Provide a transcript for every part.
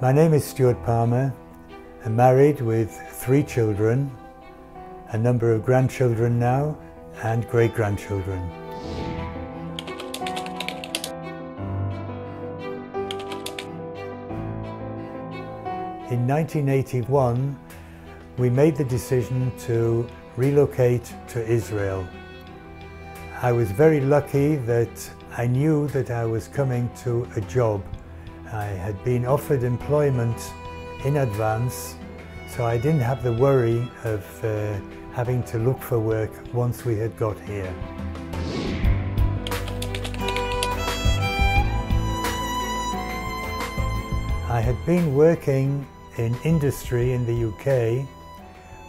My name is Stuart Palmer. I'm married with 3 children, a number of grandchildren now, and great-grandchildren. In 1981, we made the decision to relocate to Israel. I was very lucky that I knew that I was coming to a job. I had been offered employment in advance, so I didn't have the worry of having to look for work once we had got here. I had been working in industry in the UK,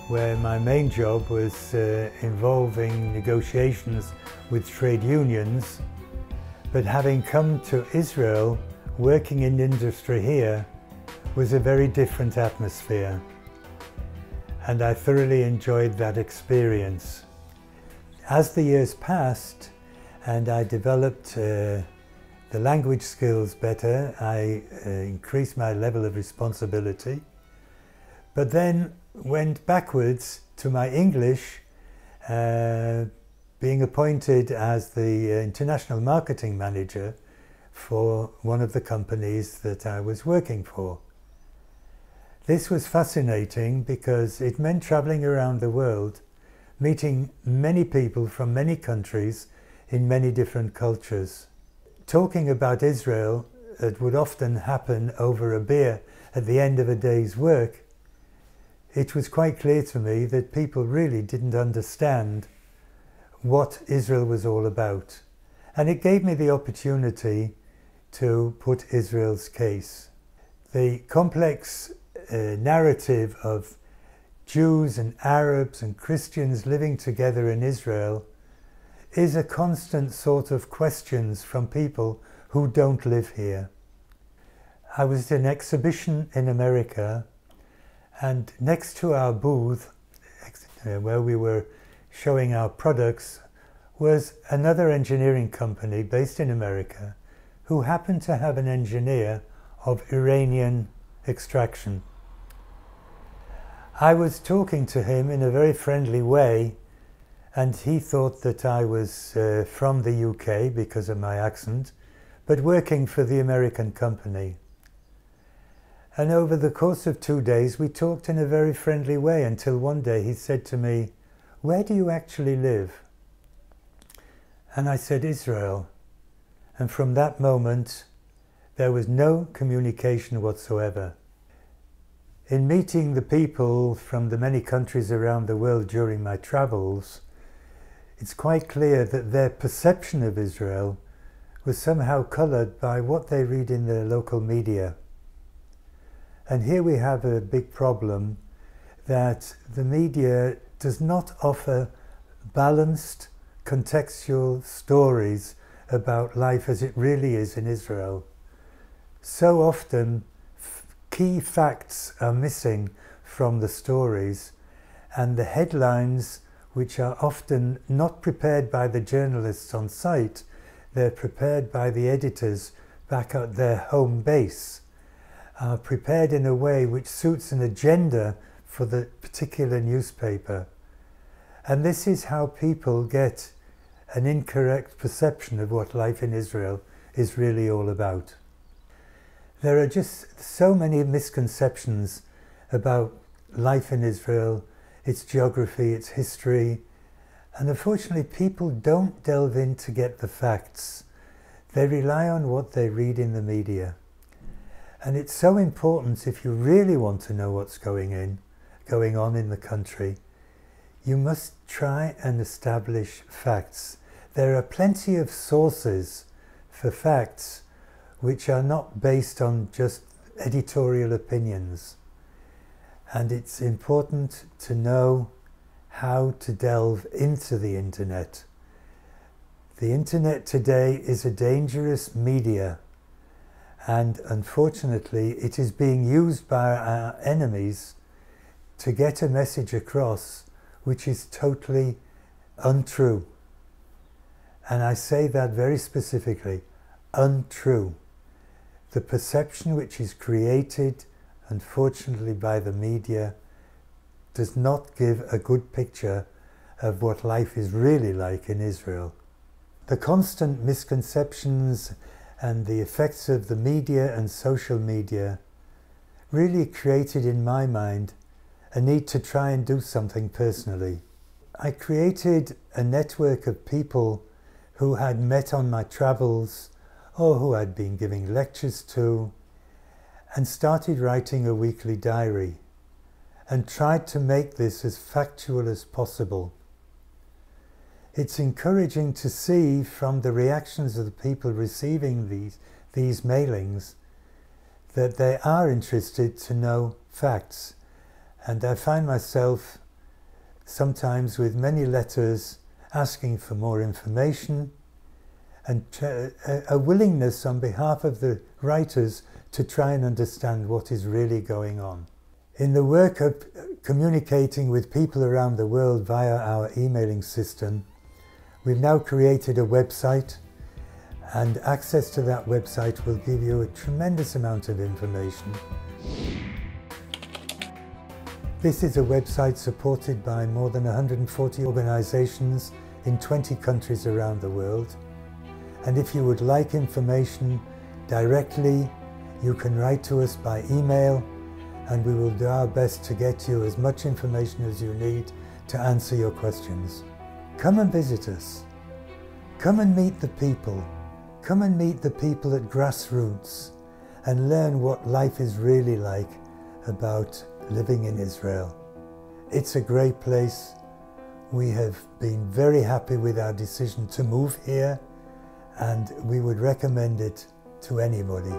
where my main job was involving negotiations with trade unions, but having come to Israel, working in industry here was a very different atmosphere, and I thoroughly enjoyed that experience. As the years passed and I developed the language skills better, I increased my level of responsibility, but then went backwards to my English, being appointed as the international marketing manager for one of the companies that I was working for. This was fascinating because it meant traveling around the world, meeting many people from many countries in many different cultures. Talking about Israel, it would often happen over a beer at the end of a day's work. It was quite clear to me that people really didn't understand what Israel was all about. And it gave me the opportunity to put Israel's case. The complex narrative of Jews and Arabs and Christians living together in Israel is a constant sort of questions from people who don't live here. I was at an exhibition in America, and next to our booth, where we were showing our products, was another engineering company based in America who happened to have an engineer of Iranian extraction. I was talking to him in a very friendly way, and he thought that I was from the UK because of my accent, but working for the American company. And over the course of 2 days we talked in a very friendly way until one day he said to me, "Where do you actually live?" And I said, "Israel." And from that moment there was no communication whatsoever. In meeting the people from the many countries around the world during my travels, it's quite clear that their perception of Israel was somehow coloured by what they read in the local media. And here we have a big problem, that the media does not offer balanced, contextual stories about life as it really is in Israel. So often key facts are missing from the stories, and the headlines, which are often not prepared by the journalists on site, they're prepared by the editors back at their home base, are prepared in a way which suits an agenda for the particular newspaper. And this is how people get an incorrect perception of what life in Israel is really all about. There are just so many misconceptions about life in Israel, its geography, its history, and unfortunately people don't delve in to get the facts. They rely on what they read in the media. And it's so important, if you really want to know what's going on in the country, you must try and establish facts. There are plenty of sources for facts which are not based on just editorial opinions. And it's important to know how to delve into the internet. The internet today is a dangerous media, and unfortunately it is being used by our enemies to get a message across which is totally untrue. And I say that very specifically, untrue. The perception which is created, unfortunately, by the media does not give a good picture of what life is really like in Israel. The constant misconceptions and the effects of the media and social media really created in my mind a need to try and do something personally. I created a network of people who had met on my travels or who I'd been giving lectures to, and started writing a weekly diary and tried to make this as factual as possible. It's encouraging to see from the reactions of the people receiving these mailings that they are interested to know facts. And I find myself sometimes with many letters asking for more information and a willingness on behalf of the writers to try and understand what is really going on. In the work of communicating with people around the world via our emailing system, we've now created a website, and access to that website will give you a tremendous amount of information. This is a website supported by more than 140 organizations in 20 countries around the world. And if you would like information directly, you can write to us by email, and we will do our best to get you as much information as you need to answer your questions. Come and visit us. Come and meet the people. Come and meet the people at grassroots and learn what life is really like about living in Israel. It's a great place. We have been very happy with our decision to move here, and we would recommend it to anybody.